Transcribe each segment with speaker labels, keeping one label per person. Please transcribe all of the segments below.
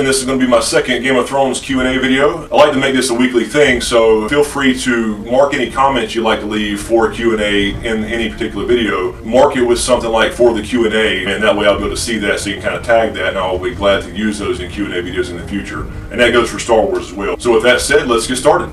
Speaker 1: And this is going to be my second Game of Thrones Q&A video. I like to make this a weekly thing, so feel free to mark any comments you'd like to leave for a Q&A in any particular video. Mark it with something like "for the Q&A," and that way I'll be able to see that, so you can kind of tag that, and I'll be glad to use those in Q&A videos in the future. And that goes for Star Wars as well. So with that said, let's get started.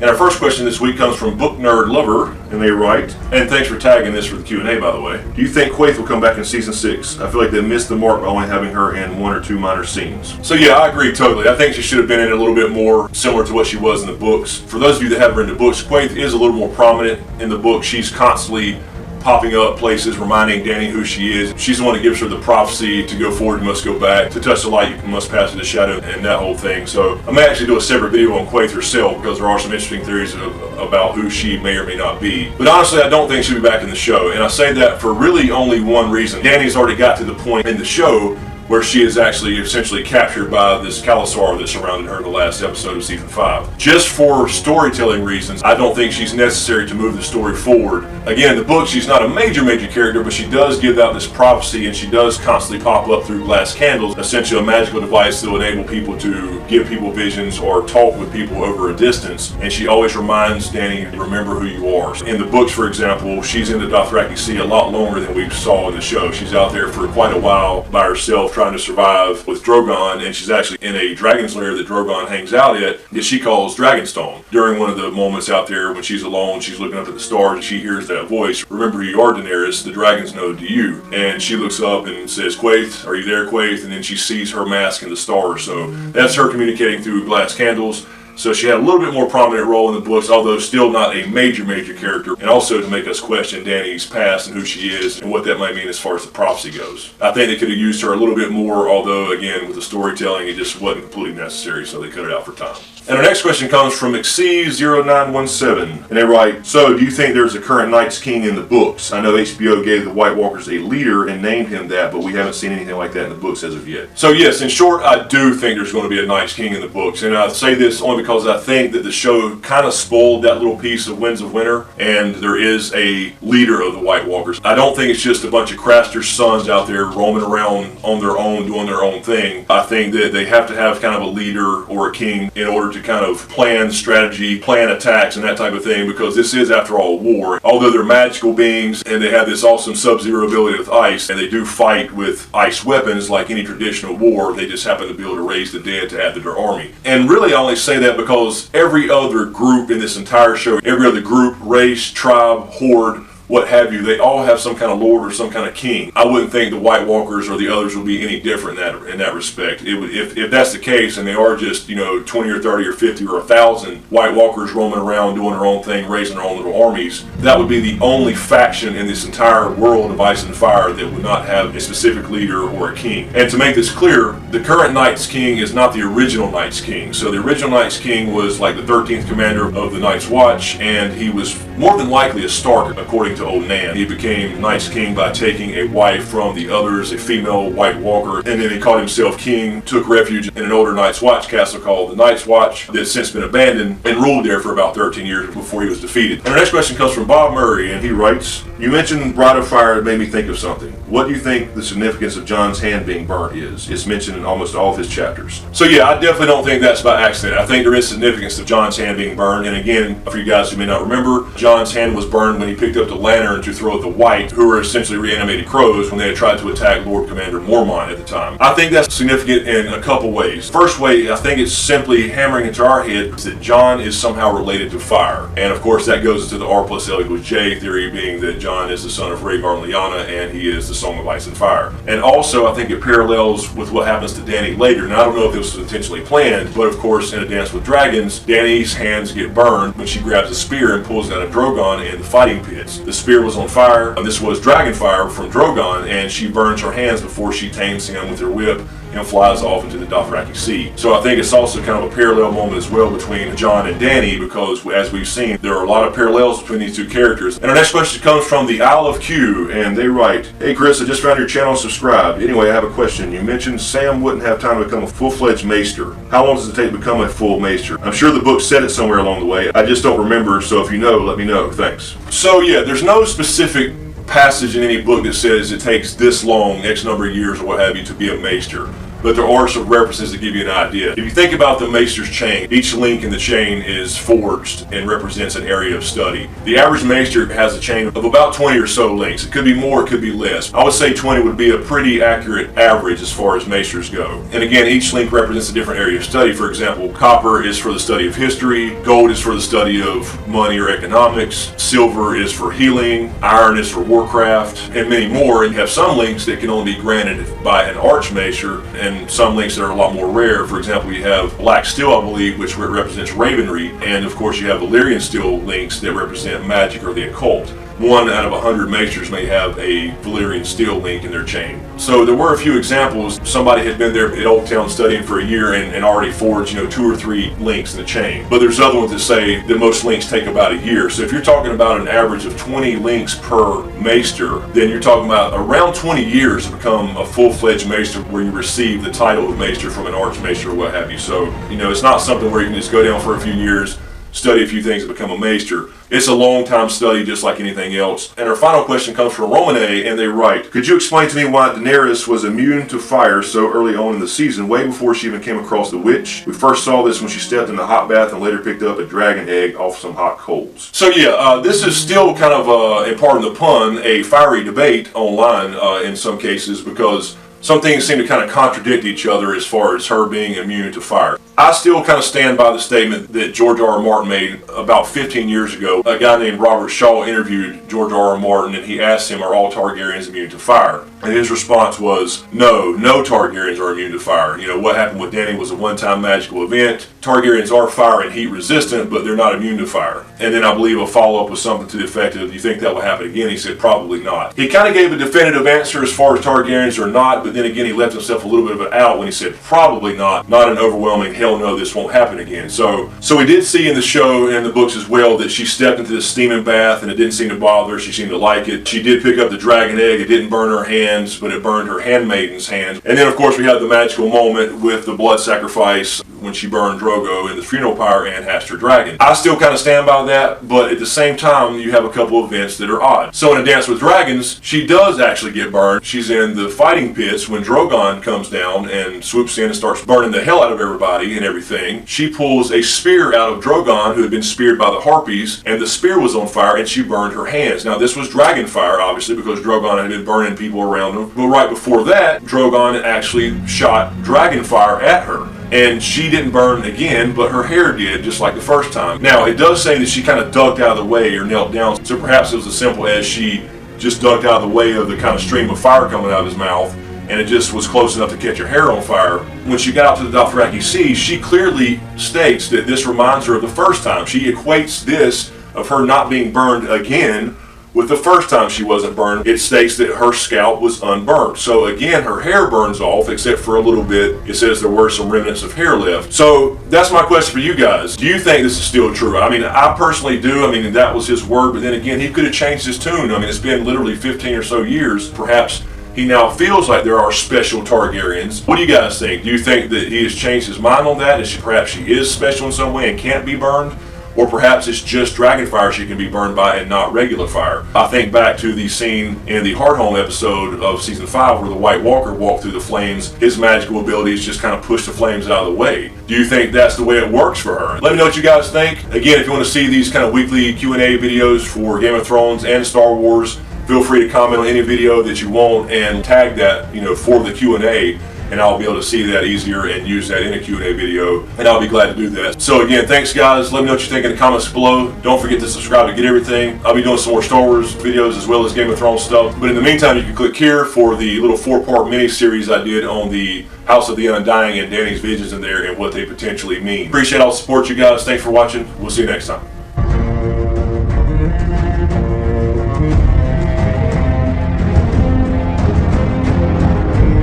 Speaker 1: And our first question this week comes from Book Nerd Lover, and they write, and thanks for tagging this for the Q&A, by the way. Do you think Quaithe will come back in season 6? I feel like they missed the mark by only having her in 1 or 2 minor scenes. So yeah, I agree totally. I think she should have been in it a little bit more, similar to what she was in the books. For those of you that haven't read the books, Quaithe is a little more prominent in the book. She's constantly popping up places, reminding Dany who she is. She's the one that gives her the prophecy to go forward, you must go back. To touch the light, you must pass through the shadow, and that whole thing. So I may actually do a separate video on Quaithe herself, because there are some interesting theories about who she may or may not be. But honestly, I don't think she'll be back in the show, and I say that for really only one reason. Dany's already got to the point in the show where she is actually essentially captured by this Khalasar that surrounded her in the last episode of season 5. Just for storytelling reasons, I don't think she's necessary to move the story forward. Again, in the book, she's not a major character, but she does give out this prophecy, and she does constantly pop up through glass candles, essentially a magical device that will enable people to give people visions or talk with people over a distance. And she always reminds Dany to remember who you are. In the books, for example, she's in the Dothraki Sea a lot longer than we saw in the show. She's out there for quite a while by herself, trying to survive with Drogon, and she's actually in a dragon's lair that Drogon hangs out at that she calls Dragonstone. During one of the moments out there when she's alone, she's looking up at the stars, and she hears that voice, "Remember who you are, Daenerys, the dragons know to you." And she looks up and says, "Quaithe, are you there, Quaithe?" And then she sees her mask in the stars. So that's her communicating through glass candles. So she had a little bit more prominent role in the books, although still not a major character, and also to make us question Dany's past and who she is and what that might mean as far as the prophecy goes. I think they could have used her a little bit more, although again, with the storytelling, it just wasn't completely necessary, so they cut it out for time. And our next question comes from XC0917, and they write, "So, do you think there's a current Night's King in the books? I know HBO gave the White Walkers a leader and named him that, but we haven't seen anything like that in the books as of yet." So yes, in short, I do think there's going to be a Night's King in the books, and I say this only because I think that the show kind of spoiled that little piece of Winds of Winter, and there is a leader of the White Walkers. I don't think it's just a bunch of Craster's sons out there roaming around on their own, doing their own thing. I think that they have to have kind of a leader or a king in order to kind of plan strategy, plan attacks, and that type of thing, because this is, after all, war. Although they're magical beings and they have this awesome sub-zero ability with ice, and they do fight with ice weapons like any traditional war, they just happen to be able to raise the dead to add to their army. And really, I only say that because every other group in this entire show, every other group, race, tribe, horde, what have you, they all have some kind of lord or some kind of king. I wouldn't think the White Walkers or the others would be any different in that respect. It would, if that's the case, and they are just 20 or 30 or 50 or 1,000 White Walkers roaming around doing their own thing, raising their own little armies, that would be the only faction in this entire world of Ice and Fire that would not have a specific leader or a king. And to make this clear, the current Night's King is not the original Night's King. So the original Night's King was like the 13th commander of the Night's Watch, and he was more than likely a Stark, according to Old Nan. He became Night's King by taking a wife from the others, a female White Walker, and then he called himself king, took refuge in an older Night's Watch castle called the Night's Watch that's since been abandoned, and ruled there for about 13 years before he was defeated. And our next question comes from Bob Murray, and he writes, "You mentioned Bride of Fire. It made me think of something. What do you think the significance of Jon's hand being burnt is? It's mentioned in almost all of his chapters." So yeah, I definitely don't think that's by accident. I think there is significance to Jon's hand being burned, and again, for you guys who may not remember, Jon's hand was burned when he picked up the lantern to throw at the White, who were essentially reanimated crows, when they had tried to attack Lord Commander Mormont at the time. I think that's significant in a couple ways. First way, I think it's simply hammering into our heads that Jon is somehow related to fire. And of course that goes into the R+L=J theory, being that Jon is the son of Rhaegar and Lyanna, and he is the Song of Ice and Fire. And also I think it parallels with what happens to Dany later. Now I don't know if this was intentionally planned, but of course in A Dance with Dragons, Dany's hands get burned when she grabs a spear and pulls out a Drogon in the fighting pits. The spear was on fire, and this was dragon fire from Drogon, and she burns her hands before she tames him with her whip and flies off into the Dothraki Sea. So I think it's also kind of a parallel moment as well between Jon and Dany, because as we've seen, there are a lot of parallels between these two characters. And our next question comes from the Isle of Q, and they write, "Hey Chris, I just found your channel and subscribed. Anyway, I have a question. You mentioned Sam wouldn't have time to become a full-fledged maester. How long does it take to become a full maester? I'm sure the book said it somewhere along the way. I just don't remember, so if you know, let me know. Thanks." So yeah, there's no specific passage in any book that says it takes this long, X number of years or what have you, to be a maester. but there are some references to give you an idea. If you think about the maester's chain, each link in the chain is forged and represents an area of study. The average maester has a chain of about 20 or so links. It could be more, it could be less. I would say 20 would be a pretty accurate average as far as maesters go. And again, each link represents a different area of study. For example, copper is for the study of history, gold is for the study of money or economics, silver is for healing, iron is for warcraft, and many more. And you have some links that can only be granted by an archmaester, and some links that are a lot more rare. For example, you have black steel, I believe, which represents ravenry, and of course you have Valyrian steel links that represent magic or the occult. 1 out of 100 maesters may have a Valyrian steel link in their chain. So there were a few examples. Somebody had been there at Old Town studying for a year and already forged, 2 or 3 links in the chain. But there's other ones that say that most links take about a year. So if you're talking about an average of 20 links per maester, then you're talking about around 20 years to become a full-fledged maester where you receive the title of maester from an archmaester or what have you. So, it's not something where you can just go down for a few years, study a few things and become a maester. It's a long time study just like anything else. And our final question comes from Romane, and they write, could you explain to me why Daenerys was immune to fire so early on in the season, way before she even came across the witch? We first saw this when she stepped in the hot bath and later picked up a dragon egg off some hot coals. So yeah, this is still kind of, and pardon the pun, a fiery debate online in some cases, because some things seem to kind of contradict each other as far as her being immune to fire. I still kind of stand by the statement that George R.R. Martin made about 15 years ago. A guy named Robert Shaw interviewed George R.R. Martin, and he asked him, are all Targaryens immune to fire? And his response was, no Targaryens are immune to fire. What happened with Dany was a one-time magical event. Targaryens are fire and heat resistant, but they're not immune to fire. And then I believe a follow-up was something to the effect of, do you think that will happen again? He said, probably not. He kind of gave a definitive answer as far as Targaryens are not, but then again, he left himself a little bit of an out when he said, probably not an overwhelming, hell no, this won't happen again. So we did see in the show and in the books as well that she stepped into the steaming bath and it didn't seem to bother her. She seemed to like it. She did pick up the dragon egg. It didn't burn her hands, but it burned her handmaiden's hands. And then of course we had the magical moment with the blood sacrifice when she burned Drogo in the funeral pyre and hatched her dragon. I still kind of stand by that, but at the same time you have a couple of events that are odd. So in A Dance with Dragons, she does actually get burned. She's in the fighting pits when Drogon comes down and swoops in and starts burning the hell out of everybody and everything. She pulls a spear out of Drogon, who had been speared by the Harpies, and the spear was on fire and she burned her hands. Now this was dragon fire, obviously, because Drogon had been burning people around him. But right before that, Drogon actually shot dragon fire at her. And she didn't burn again, but her hair did, just like the first time. Now, it does say that she kind of ducked out of the way or knelt down, so perhaps it was as simple as she just ducked out of the way of the kind of stream of fire coming out of his mouth, and it just was close enough to catch her hair on fire. When she got out to the Dothraki Sea, she clearly states that this reminds her of the first time. She equates this of her not being burned again with the first time she wasn't burned. It states that her scalp was unburnt. So again, her hair burns off, except for a little bit. It says there were some remnants of hair left. So that's my question for you guys. Do you think this is still true? I mean, I personally do. I mean, that was his word, but then again, he could have changed his tune. I mean, it's been literally 15 or so years. Perhaps he now feels like there are special Targaryens. What do you guys think? Do you think that he has changed his mind on that? Perhaps she is special in some way and can't be burned? Or perhaps it's just dragon fire she can be burned by and not regular fire. I think back to the scene in the Hardhome episode of season 5 where the White Walker walked through the flames. His magical abilities just kind of push the flames out of the way. Do you think that's the way it works for her? Let me know what you guys think. Again, if you want to see these kind of weekly Q&A videos for Game of Thrones and Star Wars, feel free to comment on any video that you want and tag that, for the Q&A. And I'll be able to see that easier and use that in a Q&A video, and I'll be glad to do that. So again, thanks guys. Let me know what you think in the comments below. Don't forget to subscribe to get everything. I'll be doing some more Star Wars videos as well as Game of Thrones stuff. But in the meantime, you can click here for the little 4-part mini-series I did on the House of the Undying and Dany's visions in there and what they potentially mean. Appreciate all the support, you guys. Thanks for watching. We'll see you next time.